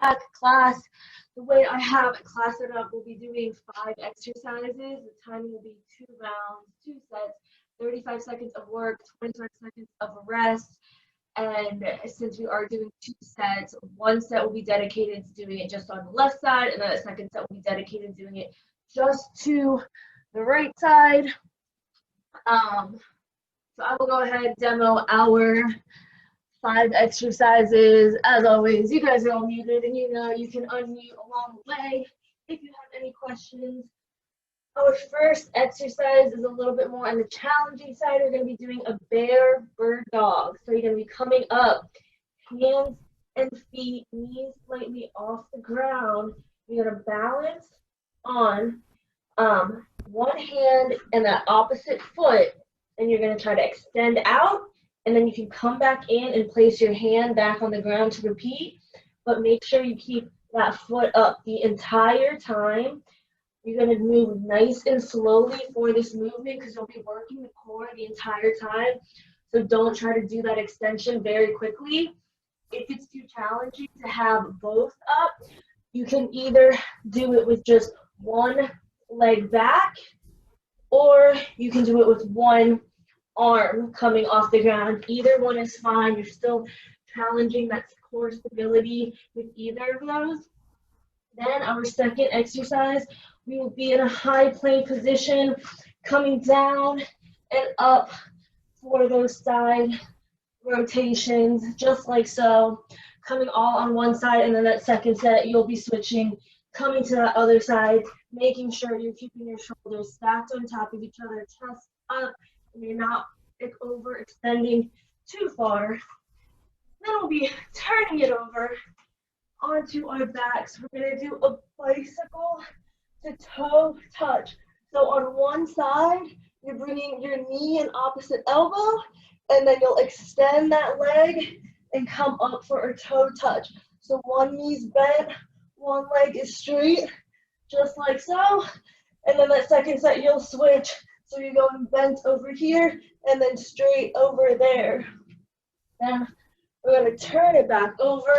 back class. The way I have it class set up, we'll be doing 5 exercises. The timing will be 2 rounds, 2 sets, 35 seconds of work, 25 seconds of rest. And since we are doing 2 sets, 1 set will be dedicated to doing it just on the left side, and then a second set will be dedicated to doing it just to the right side. So I will go ahead and demo our 5 exercises. As always, you guys are all muted, and you know you can unmute along the way if you have any questions. Our first exercise is a little bit more on the challenging side. We're going to be doing a bear bird dog. So you're going to be coming up, hands and feet, knees slightly off the ground. You're going to balance on one hand and that opposite foot, and you're going to try to extend out, and then you can come back in and place your hand back on the ground to repeat, but make sure you keep that foot up the entire time. You're going to move nice and slowly for this movement because you'll be working the core the entire time. So don't try to do that extension very quickly. If it's too challenging to have both up, you can either do it with just one leg back, or you can do it with one arm coming off the ground. Either one is fine. You're still challenging that core stability with either of those. Then our second exercise, we will be in a high plank position, coming down and up for those side rotations, just like so, coming all on one side, and then that second set, you'll be switching, coming to that other side, making sure you're keeping your shoulders stacked on top of each other, chest up, and you're not overextending too far. Then we'll be turning it over onto our backs. We're going to do a bicycle to toe touch. So on one side, you're bringing your knee and opposite elbow, and then you'll extend that leg and come up for a toe touch. So one knee's bent, one leg is straight, just like so. And then that second set, you'll switch. So you're going bent over here and then straight over there. Then we're going to turn it back over.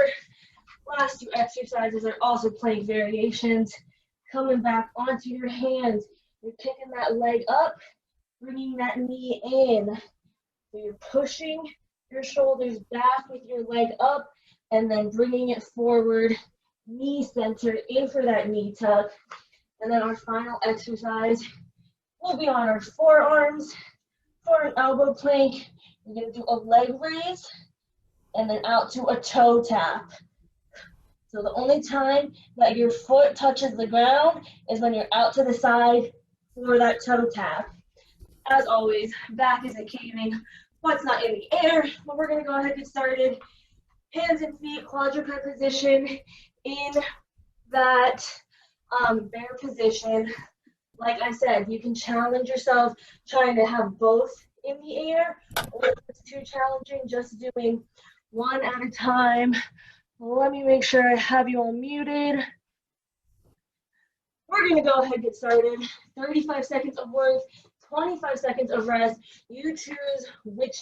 Last 2 exercises are also plank variations. Coming back onto your hands. You're kicking that leg up, bringing that knee in. So you're pushing your shoulders back with your leg up and then bringing it forward, knee center in for that knee tuck. And then our final exercise will be on our forearms for an elbow plank. You're going to do a leg raise and then out to a toe tap. So the only time that your foot touches the ground is when you're out to the side for that toe tap. As always, back isn't caving, butt's not in the air, but we're going to go ahead and get started. Hands and feet, quadruped position in that bear position. Like I said, you can challenge yourself trying to have both in the air, or if it's too challenging, just doing one at a time. Let me make sure I have you all muted. We're going to go ahead and get started. 35 seconds of work, 25 seconds of rest. You choose which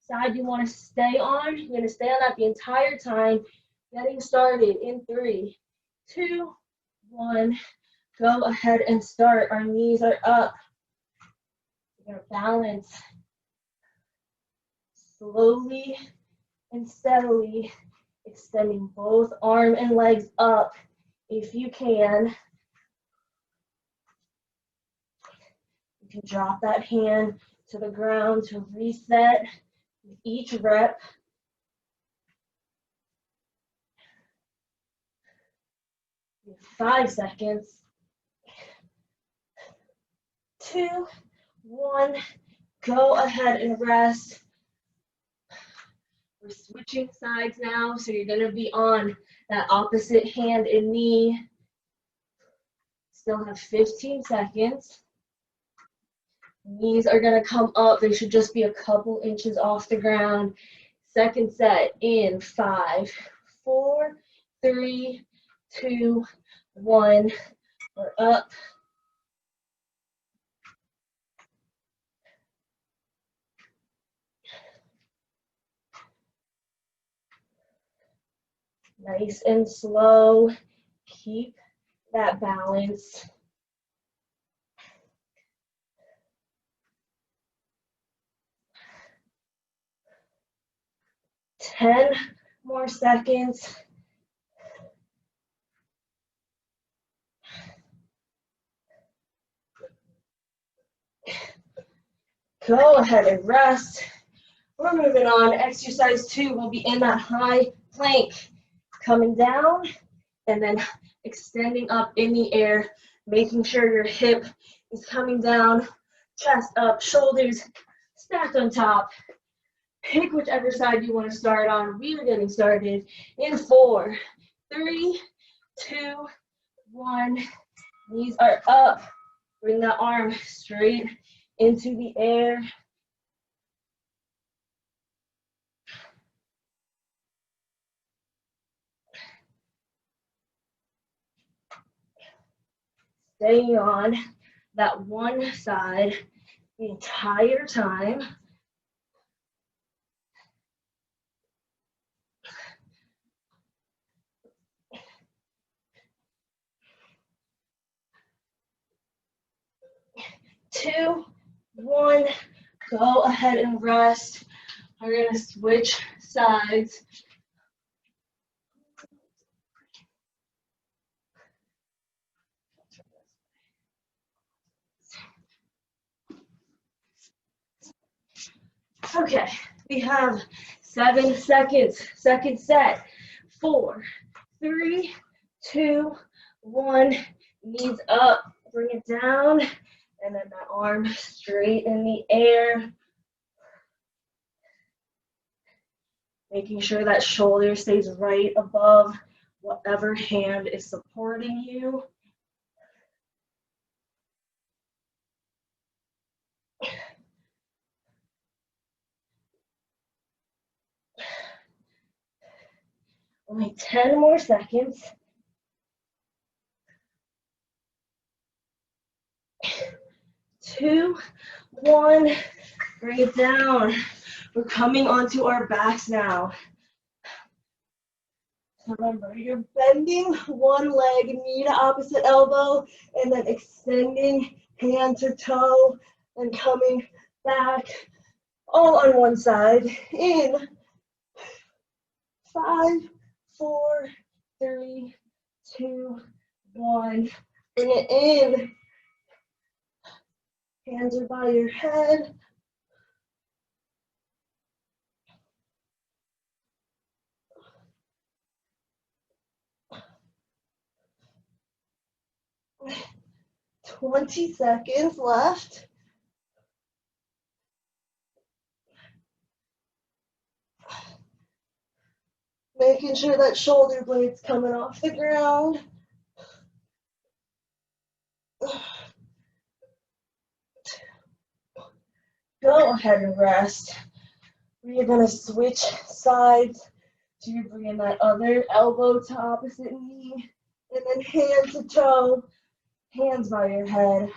side you want to stay on. You're going to stay on that the entire time. Getting started in 3, 2, 1. Go ahead and start. Our knees are up. We're going to balance slowly and steadily, extending both arm and legs up if you can. You can drop that hand to the ground to reset with each rep. You have 5 seconds. 2, 1. Go ahead and rest. We're switching sides now, so you're going to be on that opposite hand and knee. Still have 15 seconds. Knees are going to come up. They should just be a couple inches off the ground. Second set in 5, 4, 3, 2, 1. We're up. Nice and slow. Keep that balance. 10 more seconds. Go ahead and rest. We're moving on. Exercise 2 will be in that high plank. Coming down and then extending up in the air, making sure your hip is coming down, chest up, shoulders stacked on top. Pick whichever side you want to start on. We are getting started in 4, 3, 2, 1. Knees are up. Bring that arm straight into the air. Staying on that one side the entire time. Two, one, go ahead and rest. We're gonna switch sides. Okay, we have 7 seconds. Second set. 4, 3, 2, 1. Knees up. Bring it down. And then that arm straight in the air. Making sure that shoulder stays right above whatever hand is supporting you. Only 10 more seconds. 2, 1, bring it down. We're coming onto our backs now. Remember, you're bending one leg, knee to opposite elbow, and then extending hand to toe and coming back all on one side. In 5, 4, 3, 2, 1. Bring it in. Hands are by your head. "20 seconds left. Making sure that shoulder blade's coming off the ground. Go ahead and rest. We're gonna switch sides. So you're bringing that other elbow to opposite knee, and then hand to toe, hands by your head.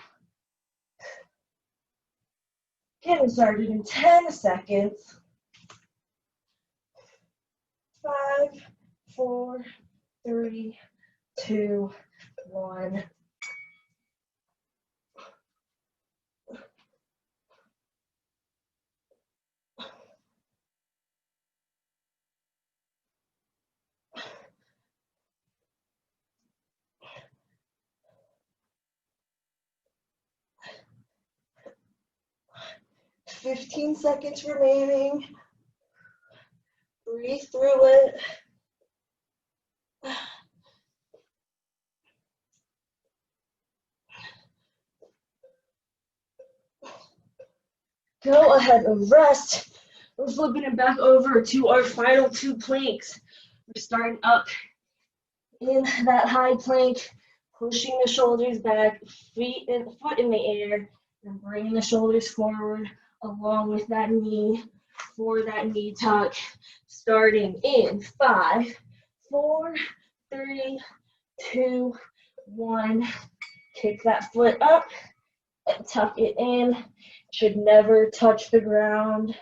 Getting started in 10 seconds. 5, 4, 3, 2, 1. 15 seconds remaining. Breathe through it. Go ahead and rest. We're flipping it back over to our final 2 planks. We're starting up in that high plank, pushing the shoulders back, foot in the air, and bringing the shoulders forward along with that knee for that knee tuck. Starting in 5, 4, 3, 2, 1. Kick that foot up and tuck it in. Should never touch the ground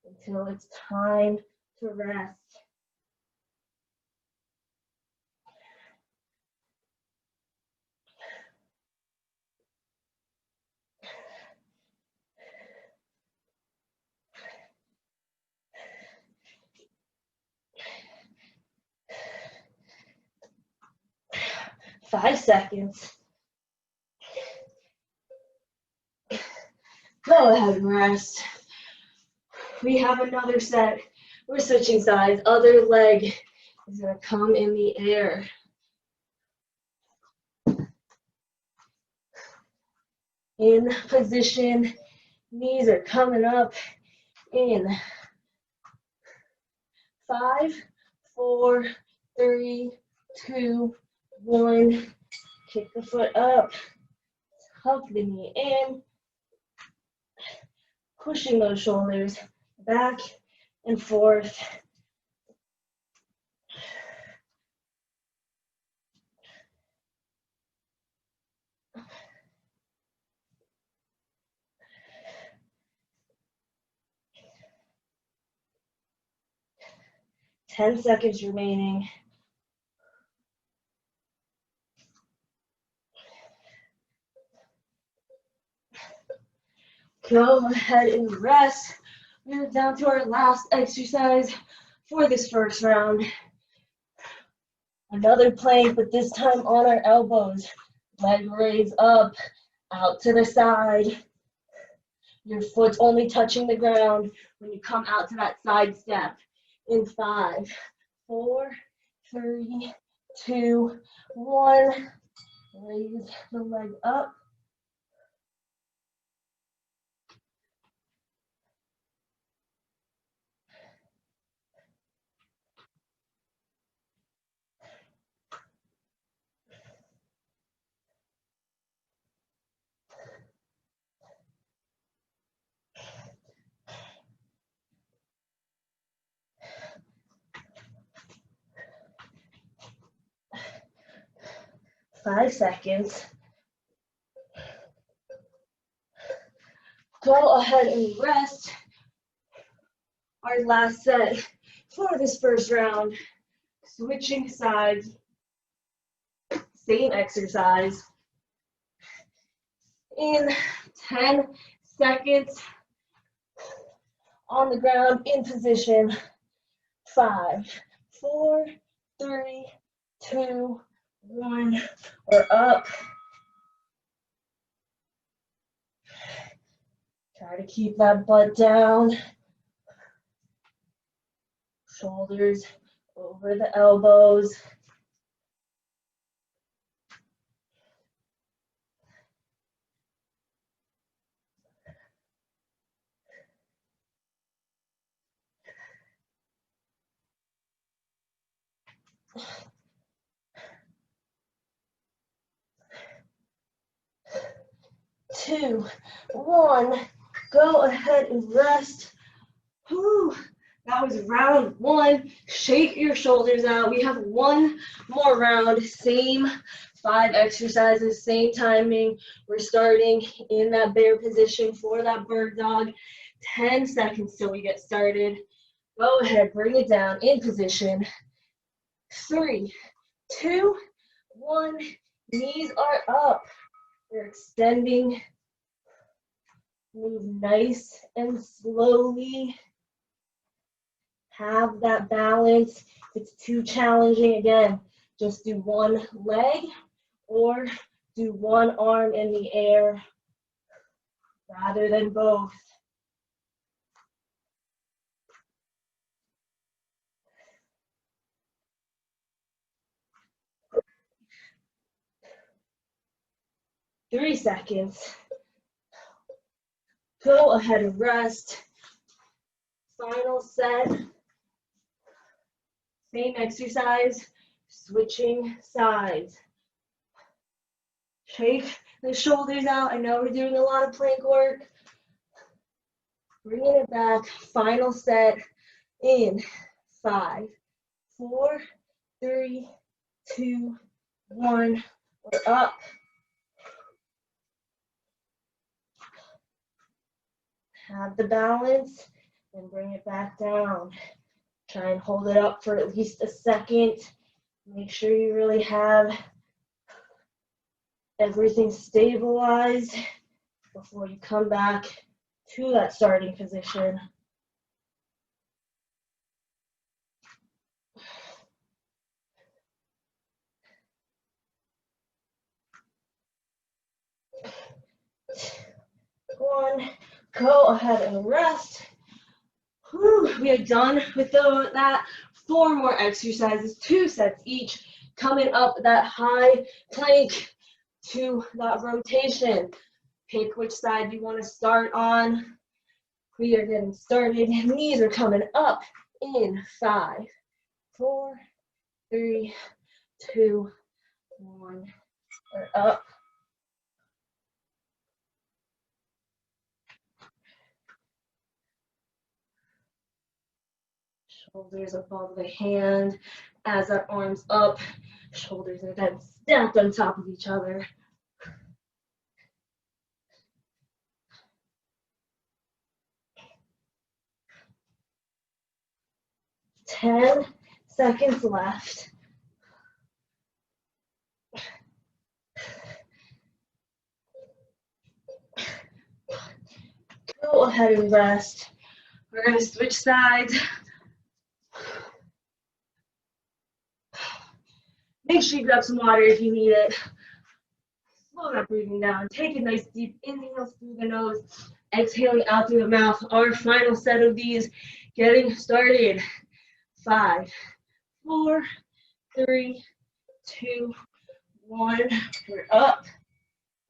until it's time to rest. 5 seconds. Go ahead and rest. We have another set. We're switching sides. Other leg is going to come in the air. In position, knees are coming up in 5, 4, 3, 2, 1. Kick the foot up, tuck the knee in, pushing those shoulders back and forth. Ten seconds remaining. Go ahead and rest. We're down to our last exercise for this first round. Another plank, but this time on our elbows. Leg raise up, out to the side. Your foot's only touching the ground when you come out to that side step. In 5, 4, 3, 2, 1. Raise the leg up. Five seconds. Go ahead and rest. Our last set for this first round. Switching sides. Same exercise. In 10 seconds. On the ground, in position. 5, 4, 3, 2, 1. We're up. Try to keep that butt down. Shoulders over the elbows. Two, 1. Go ahead and rest. Whew. That was round 1. Shake your shoulders out. We have one more round. Same 5 exercises, same timing. We're starting in that bear position for that bird dog. 10 seconds till we get started. Go ahead, bring it down in position. 3, 2, 1. Knees are up. We're extending. Move nice and slowly. Have that balance. If it's too challenging, again, just do one leg or do one arm in the air rather than both. Three seconds. Go ahead and rest. Final set. Same exercise, switching sides. Shake the shoulders out. I know we're doing a lot of plank work. Bringing it back. Final set in 5, 4, 3, 2, 1. We're up. Have the balance and bring it back down. Try and hold it up for at least a second. Make sure you really have everything stabilized before you come back to that starting position. 1. Go ahead and rest. Whew, we are done with that. 4 more exercises, 2 sets each, coming up that high plank to that rotation. Pick which side you want to start on. We are getting started. Knees are coming up in 5, 4, 3, 2, 1. We're up. Shoulders above the hand as our arms up. Shoulders are then stacked on top of each other. 10 seconds left. Go ahead and rest. We're going to switch sides. Make sure you grab some water if you need it. Slow that breathing down. Take a nice deep inhale through the nose, exhaling out through the mouth. Our final set of these, getting started. 5, 4, 3, 2, 1. We're up.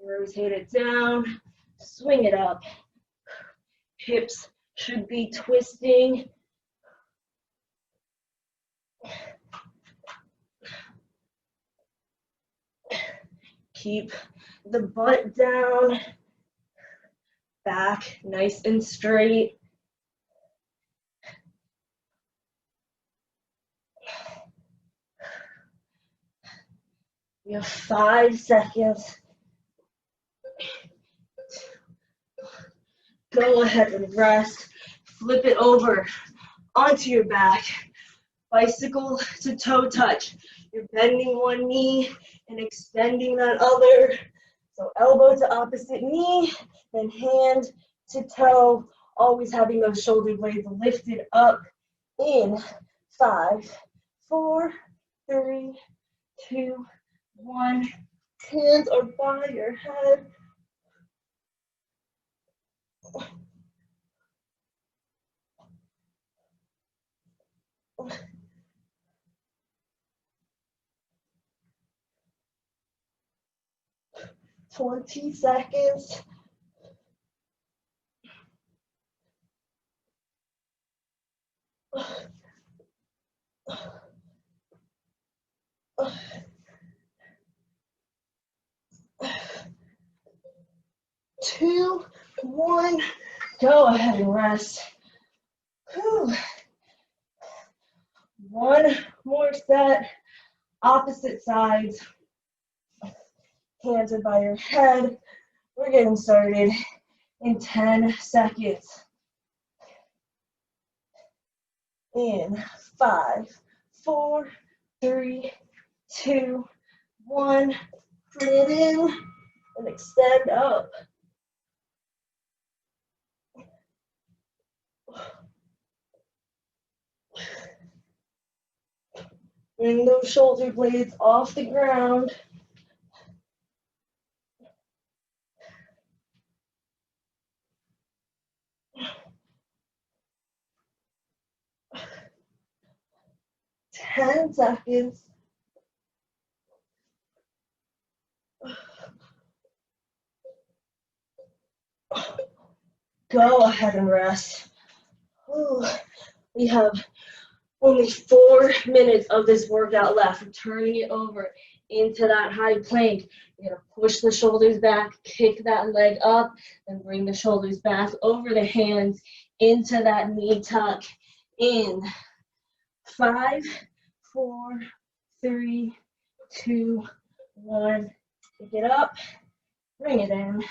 Rotate it down. Swing it up. Hips should be twisting. Keep the butt down. Back nice and straight. You have 5 seconds. Go ahead and rest. Flip it over onto your back. Bicycle to toe touch. You're bending one knee and extending that other. So elbow to opposite knee, then hand to toe, always having those shoulder blades lifted up in 5, 4, 3, 2, 1. Hands are by your head. "20 seconds. Two, 1. Go ahead and rest. Whew. 1 more set. Opposite sides. Hands are by your head. We're getting started in 10 seconds. In 5, 4, 3, 2, 1. Bring it in and extend up. Bring those shoulder blades off the ground. Ten seconds. Go ahead and rest. Ooh, we have only 4 minutes of this workout left. We're turning it over into that high plank. You're gonna push the shoulders back, kick that leg up, and bring the shoulders back over the hands into that knee tuck. In 5, 4, 3, 2, 1. Pick it up, bring it in.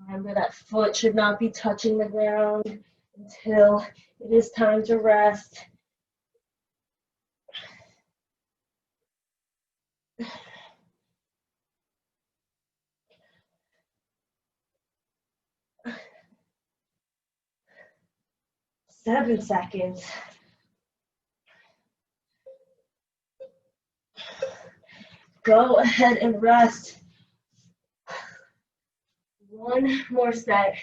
Remember that foot should not be touching the ground until it is time to rest. Seven seconds. Go ahead and rest. One more set,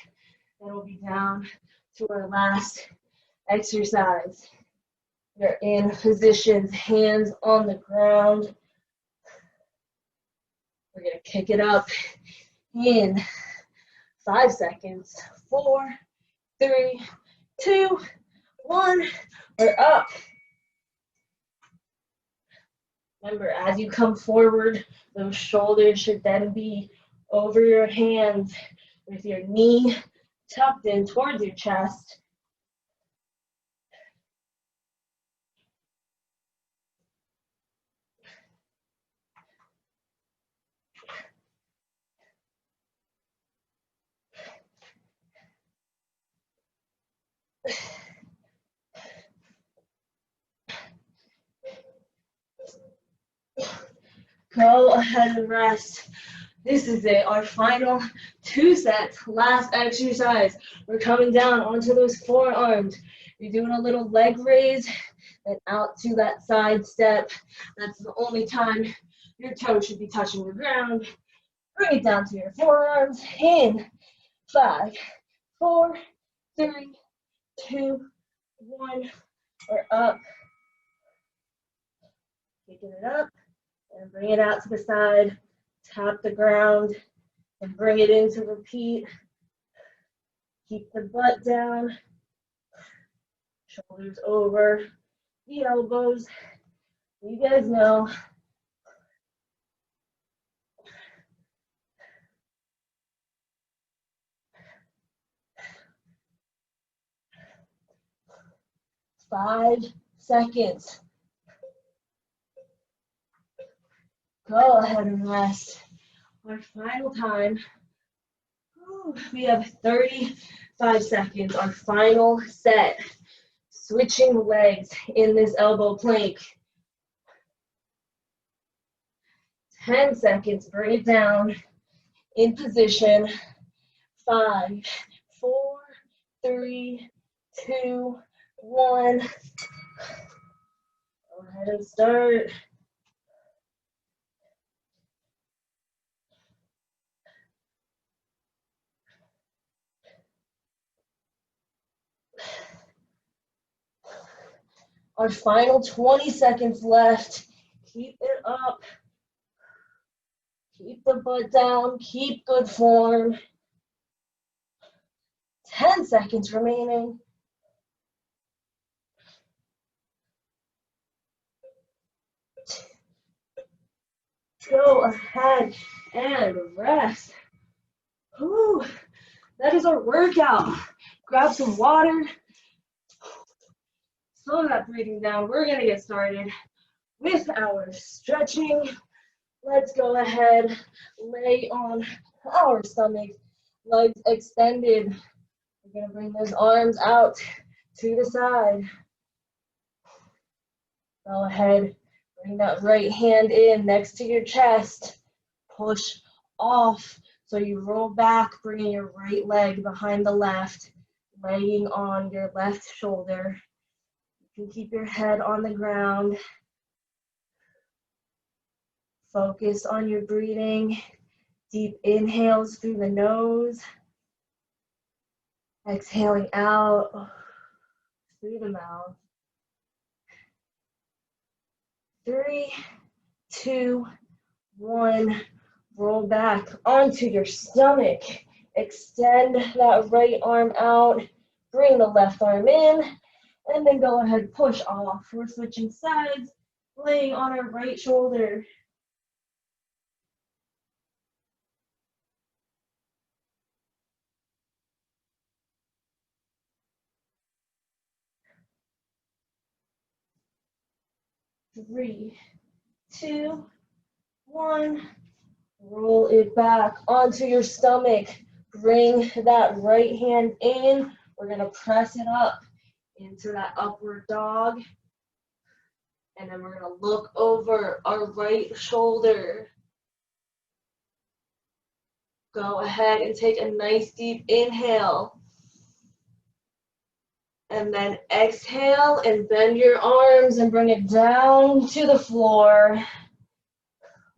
then we'll be down to our last exercise. You're in positions, hands on the ground. We're gonna kick it up in 5 seconds. 4, 3, 2, 1. We're up. Remember, as you come forward, those shoulders should then be over your hands with your knee tucked in towards your chest. Go ahead and rest. This is it, our final 2 sets, last exercise. We're coming down onto those forearms. You're doing a little leg raise and out to that side step. That's the only time your toes should be touching the ground. Bring it down to your forearms. In 5, 4, 3, 2, 1. We're up. Picking it up and bring it out to the side. Tap the ground and bring it into repeat. Keep the butt down. Shoulders over the elbows. You guys know. Five seconds. Go ahead and rest. Our final time. We have 35 seconds. Our final set. Switching legs in this elbow plank. 10 seconds. Bring it down. In position. 5, 4, 3, 2, 1. Go ahead and start. Our final 20 seconds left. Keep it up. Keep the butt down. Keep good form. 10 seconds remaining. Go ahead and rest. Whew. That is our workout. Grab some water. Slow that breathing down. We're going to get started with our stretching. Let's go ahead, lay on our stomach, legs extended. We're going to bring those arms out to the side. Go ahead, bring that right hand in next to your chest. Push off. So you roll back, bringing your right leg behind the left, laying on your left shoulder. You can keep your head on the ground. Focus on your breathing. Deep inhales through the nose. Exhaling out through the mouth. 3, 2, 1. Roll back onto your stomach. Extend that right arm out. Bring the left arm in. And then go ahead, push off. We're switching sides, laying on our right shoulder. Three, 2, 1. Roll it back onto your stomach. Bring that right hand in. We're going to press it up into that upward dog. And then we're going to look over our right shoulder. Go ahead and take a nice deep inhale. And then exhale and bend your arms and bring it down to the floor.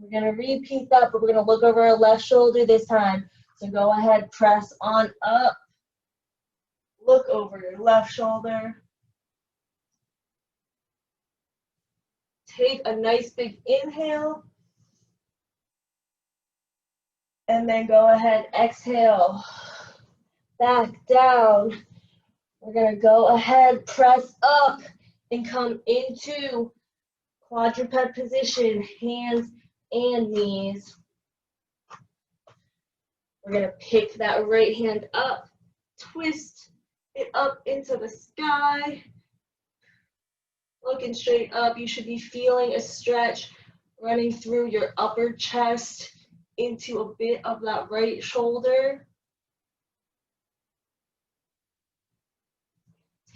We're gonna repeat that, but we're gonna look over our left shoulder this time. So go ahead, press on up, look over your left shoulder. Take a nice big inhale. And then go ahead, exhale, back down. We're gonna go ahead, press up and come into quadruped position, hands and knees. We're gonna pick that right hand up, twist it up into the sky. Looking straight up, you should be feeling a stretch running through your upper chest into a bit of that right shoulder.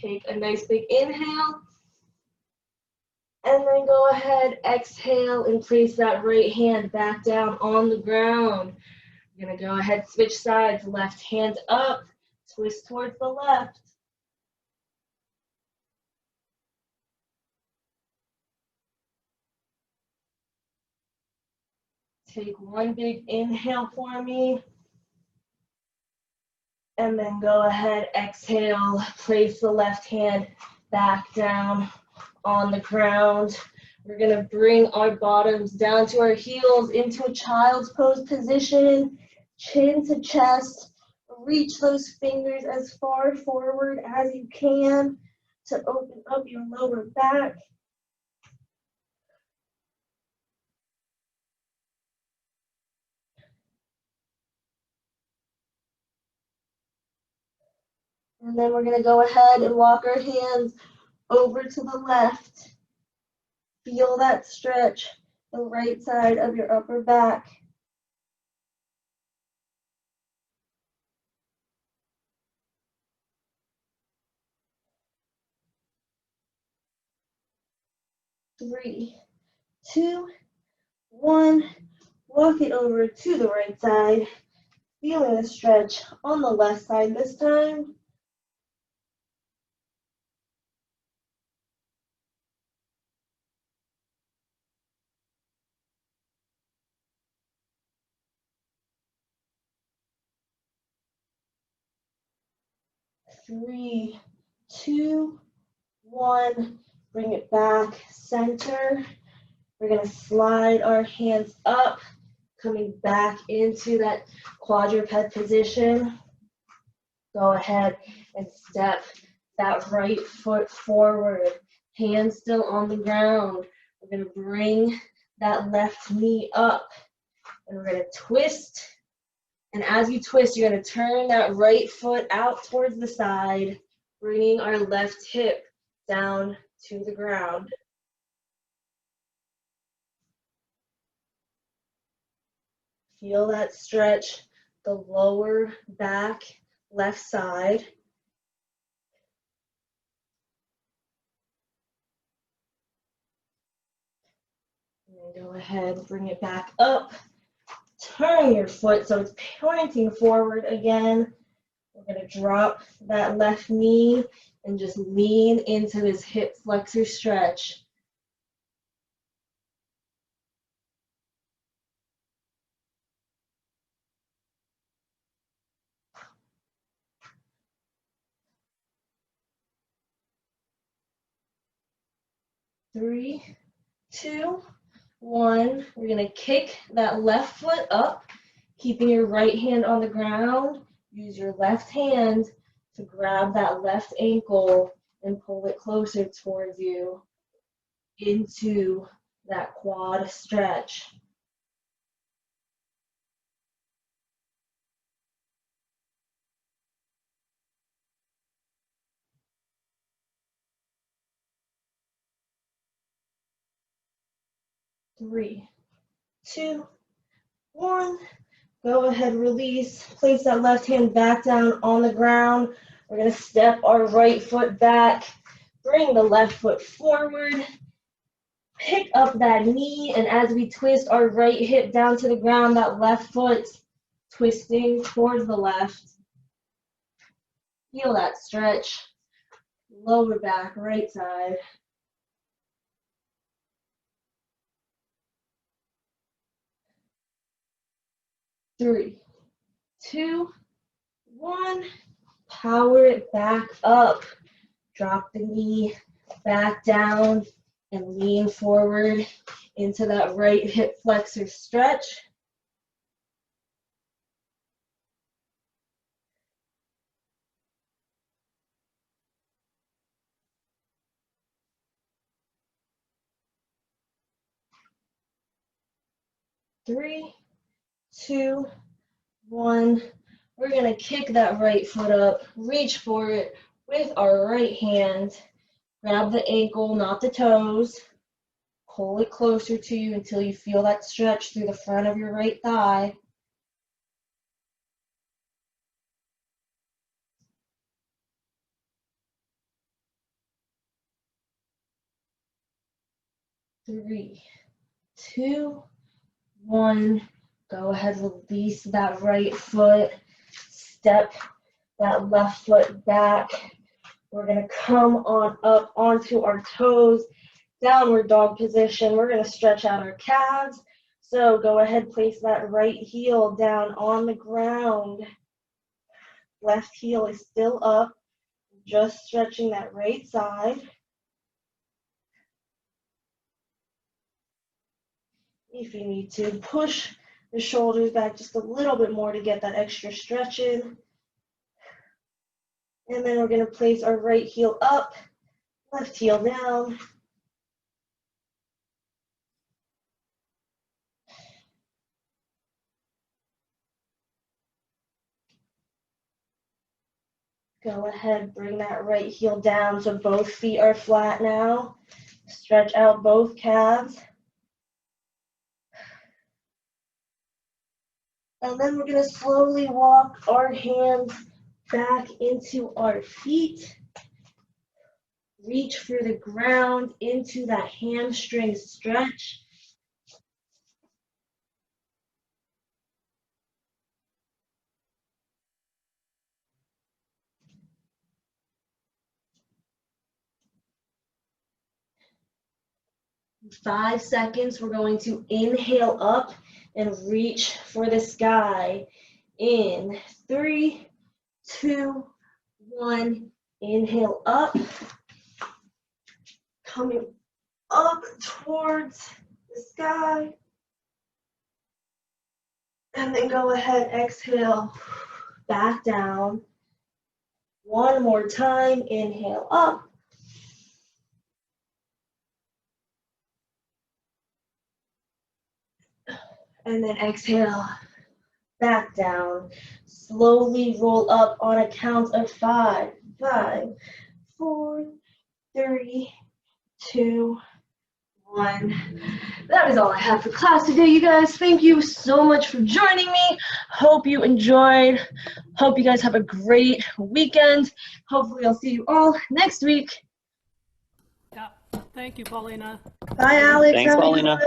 Take a nice big inhale. And then go ahead, exhale, and place that right hand back down on the ground. You're gonna go ahead, switch sides, left hand up, twist towards the left. Take one big inhale for me. And then go ahead, exhale, place the left hand back down on the ground. We're gonna bring our bottoms down to our heels into a child's pose position, chin to chest. Reach those fingers as far forward as you can to open up your lower back. And then we're gonna go ahead and walk our hands over to the left. Feel that stretch, the right side of your upper back. Three, two, one. Walk it over to the right side. Feeling the stretch on the left side this time. Three, two, one. Bring it back, center. We're gonna slide our hands up, coming back into that quadruped position. Go ahead and step that right foot forward, hands still on the ground. We're gonna bring that left knee up, and we're gonna twist. And as you twist, you're gonna turn that right foot out towards the side, bringing our left hip down to the ground. Feel that stretch, the lower back, left side. And then go ahead, bring it back up. Turn your foot so it's pointing forward again. We're gonna drop that left knee and just lean into this hip flexor stretch. Three, two, one. We're gonna kick that left foot up, keeping your right hand on the ground. Use your left hand to grab that left ankle and pull it closer towards you into that quad stretch. Three, two, one. Go ahead, release. Place that left hand back down on the ground. We're gonna step our right foot back. Bring the left foot forward. Pick up that knee, and as we twist our right hip down to the ground, that left foot twisting towards the left. Feel that stretch. Lower back, right side. 3, 2, 1. Power it back up. Drop the knee back down and lean forward into that right hip flexor stretch. Three, 2, 1. We're going to kick that right foot up, reach for it with our right hand. Grab the ankle, not the toes. Pull it closer to you until you feel that stretch through the front of your right thigh. Three, 2, 1. Go ahead, release that right foot. Step that left foot back. We're going to come on up onto our toes. Downward dog position. We're going to stretch out our calves. So go ahead, place that right heel down on the ground. Left heel is still up. Just stretching that right side. If you need to, push the shoulders back just a little bit more to get that extra stretch in. And then we're going to place our right heel up, left heel down. Go ahead, bring that right heel down so both feet are flat now. Stretch out both calves. And then we're going to slowly walk our hands back into our feet. Reach for the ground into that hamstring stretch. In 5 seconds, we're going to inhale up and reach for the sky. In 3, 2, 1. Inhale up. Coming up towards the sky. And then go ahead, exhale, back down. One more time, inhale up. And then exhale, back down. Slowly roll up on a count of 5. 5, 4, 3, 2, 1. That is all I have for class today, you guys. Thank you so much for joining me. Hope you enjoyed. Hope you guys have a great weekend. Hopefully I'll see you all next week. Yeah. Thank you, Paulina. Bye, Alex. Thanks, Paulina.